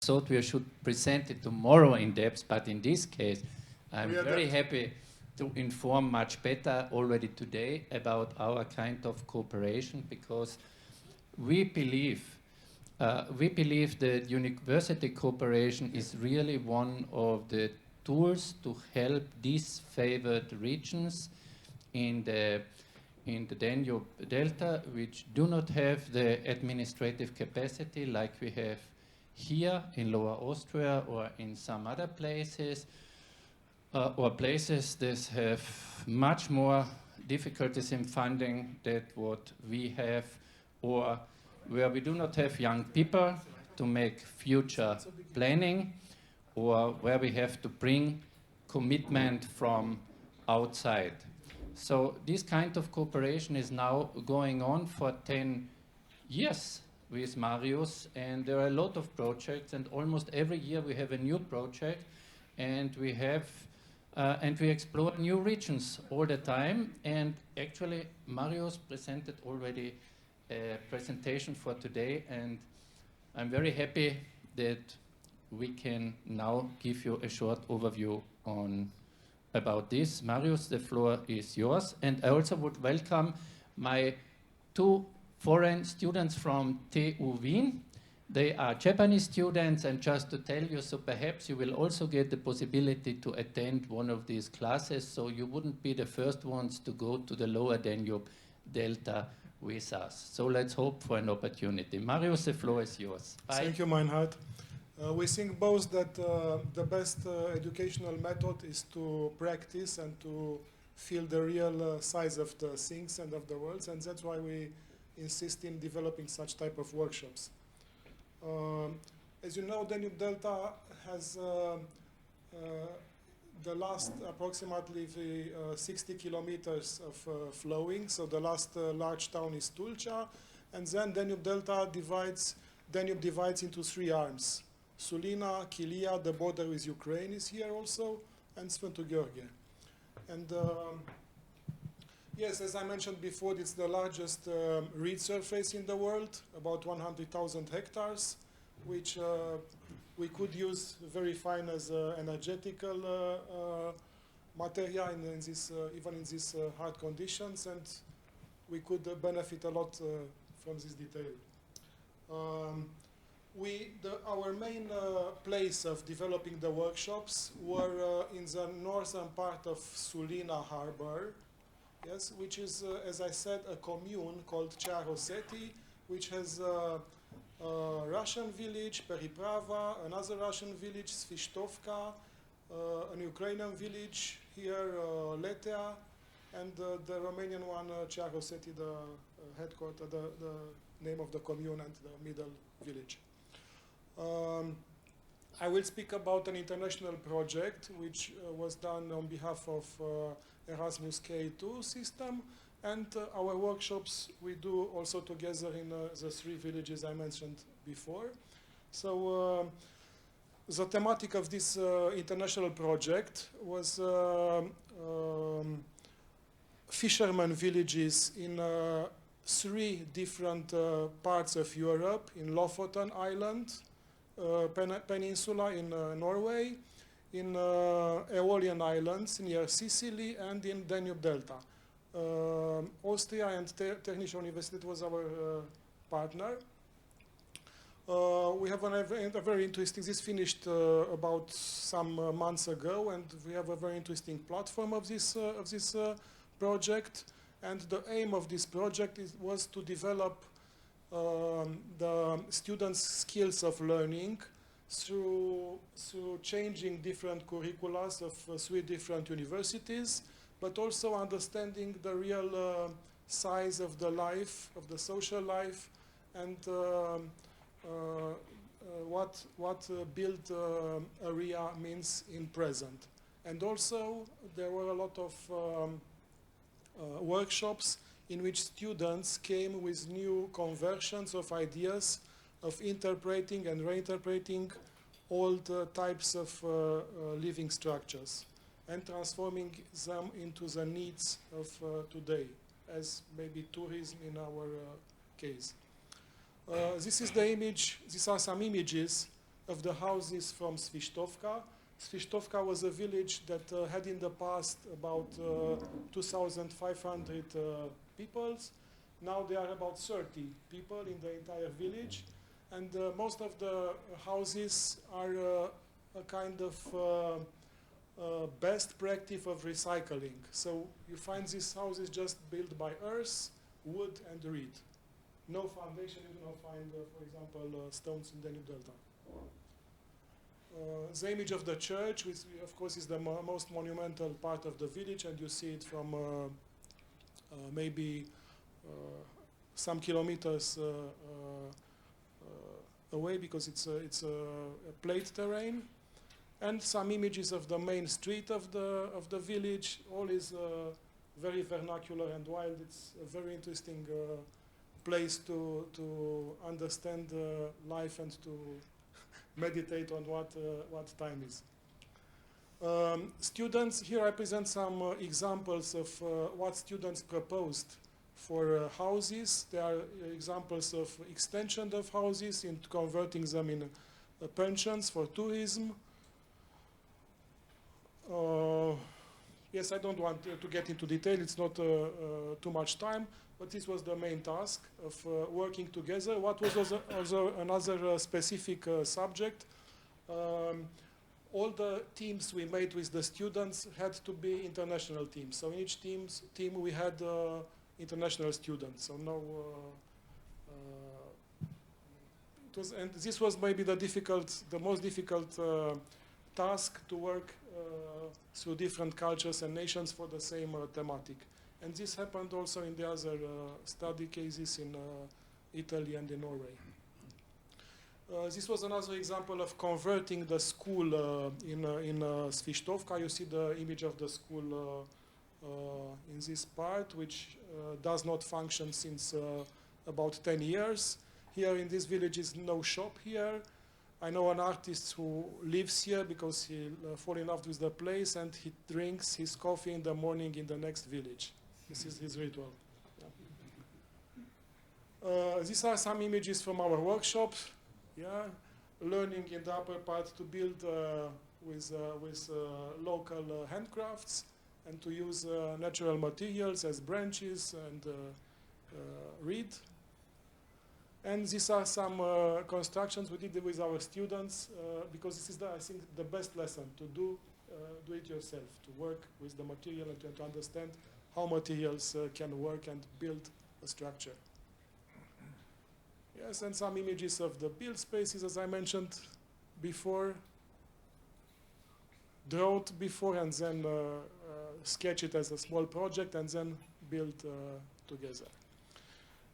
thought we should present it tomorrow in depth, but in this case, I'm very happy to inform much better already today about our kind of cooperation, because we believe that university cooperation is really one of the tools to help disfavored regions in the Danube Delta, which do not have the administrative capacity like we have here in Lower Austria or in some other places, or places that have much more difficulties in funding than what we have, or where we do not have young people to make future planning, or where we have to bring commitment from outside. So this kind of cooperation is now going on for 10 years with Marius, and there are a lot of projects, and almost every year we have a new project, and we explore new regions all the time. And actually Marius presented already a presentation for today, and I'm very happy that we can now give you a short overview about this. Marius, the floor is yours. And I also would welcome my two foreign students from TU Wien. They are Japanese students, and just to tell you, so perhaps you will also get the possibility to attend one of these classes, so you wouldn't be the first ones to go to the lower Danube Delta with us. So let's hope for an opportunity. Marius, the floor is yours. Bye. Thank you, Meinhard. We think both that the best educational method is to practice and to feel the real size of the things and of the worlds, and that's why we insist in developing such type of workshops. As you know, Danube Delta has the last approximately 60 kilometers of flowing, so the last large town is Tulcea, and then Danube Delta divides into three arms. Sulina, Kilia, the border with Ukraine is here also, and Sfântu-Gheorghe. And yes, as I mentioned before, it's the largest reed surface in the world, about 100,000 hectares, which we could use very fine as energetical material even in these hard conditions, and we could benefit a lot from this detail. Our main place of developing the workshops were in the northern part of Sulina harbor, yes, which is, as I said, a commune called Cearoseti, which has a Russian village, Periprava, another Russian village, Sviștovka, an Ukrainian village here, Letea, and the Romanian one, Cearoseti, the headquarters, the name of the commune and the middle village. I will speak about an international project which was done on behalf of Erasmus K2 system, and our workshops we do also together in the three villages I mentioned before. So the thematic of this international project was fishermen villages in three different parts of Europe, in Lofoten Island, Peninsula in Norway, in Aeolian Islands near Sicily, and in Danube Delta. Austria and Technische Universität was our partner. We have a very interesting, this finished about some months ago, and we have a very interesting platform of this project. And the aim of this project was to develop the students' skills of learning through changing different curricula of three different universities, but also understanding the real size of the life, of the social life, and what built area means in present. And also there were a lot of workshops in which students came with new conversions of ideas of interpreting and reinterpreting old types of living structures and transforming them into the needs of today, as maybe tourism in our case. This is the image. These are some images of the houses from Svištovka. Svištovka was a village that had in the past about 2,500 people. Now there are about 30 people in the entire village, and most of the houses are a kind of best practice of recycling. So you find these houses just built by earth, wood, and reed. No foundation. You do not find, for example, stones in the Danube Delta. The image of the church, which of course is the most monumental part of the village, and you see it from maybe some kilometers away, because it's a plate terrain. And some images of the main street of the village. All is very vernacular and wild. It's a very interesting place to understand life and to meditate on what time is. Students, here I present some examples of what students proposed for houses. There are examples of extension of houses, in converting them in pensions for tourism. Yes, I don't want to get into detail, it's not too much time, but this was the main task of working together. What was also another specific subject, all the teams we made with the students had to be international teams. So in each team we had international students. So no, and this was maybe the most difficult task, to work through different cultures and nations for the same thematic. And this happened also in the other study cases in Italy and in Norway. This was another example of converting the school in Svištovka. You see the image of the school in this part, which does not function since about 10 years. Here in this village is no shop here. I know an artist who lives here because he fell in love with the place, and he drinks his coffee in the morning in the next village. This is his ritual. Yeah. These are some images from our workshop. Yeah, learning in the upper part to build with local handcrafts, and to use natural materials as branches and reed. And these are some constructions we did with our students, because this is, I think, the best lesson, to do it yourself, to work with the material and to understand how materials can work and build a structure. Yes, and some images of the build spaces, as I mentioned before. Draw it before and then sketch it as a small project and then build together.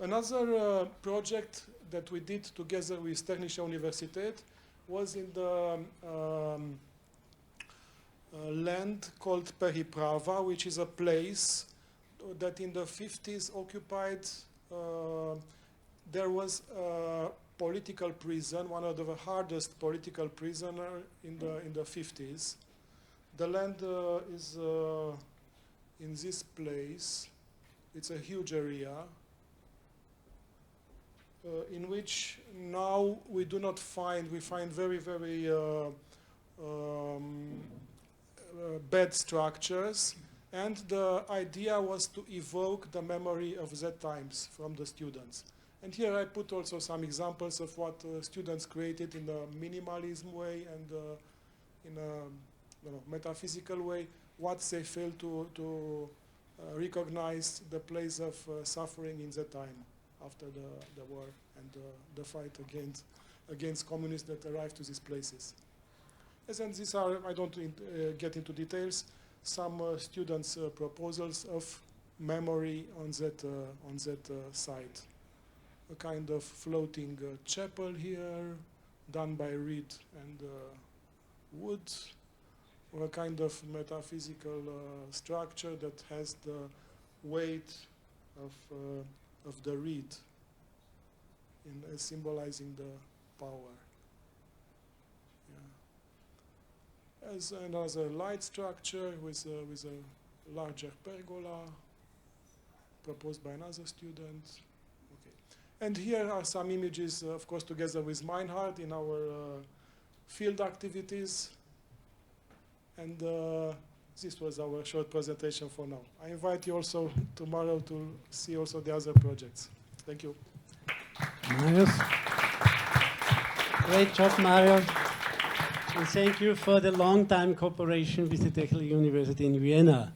Another project that we did together with Technische Universität was in the land called Periprava, which is a place that in the 50s occupied, there was a political prison, one of the hardest political prisoner in the 50s. The land is in this place. It's a huge area. In which now we do not find, we find very, very bad structures, and the idea was to evoke the memory of that times from the students. And here I put also some examples of what students created in a minimalism way and in a metaphysical way, what they feel to recognize the place of suffering in that time, after the war and the fight against communists that arrived to these places. Yes, and these are, I don't get into details, some students' proposals of memory on that site. A kind of floating chapel here, done by reed and wood, or a kind of metaphysical structure that has the weight of the reed, in symbolizing the power. Yeah. As another light structure with a larger pergola, proposed by another student. Okay. And here are some images, of course, together with Meinhard in our field activities, and this was our short presentation for now. I invite you also tomorrow to see also the other projects. Thank you. Marius. Great job, Marius. And thank you for the long time cooperation with the Technical University in Vienna.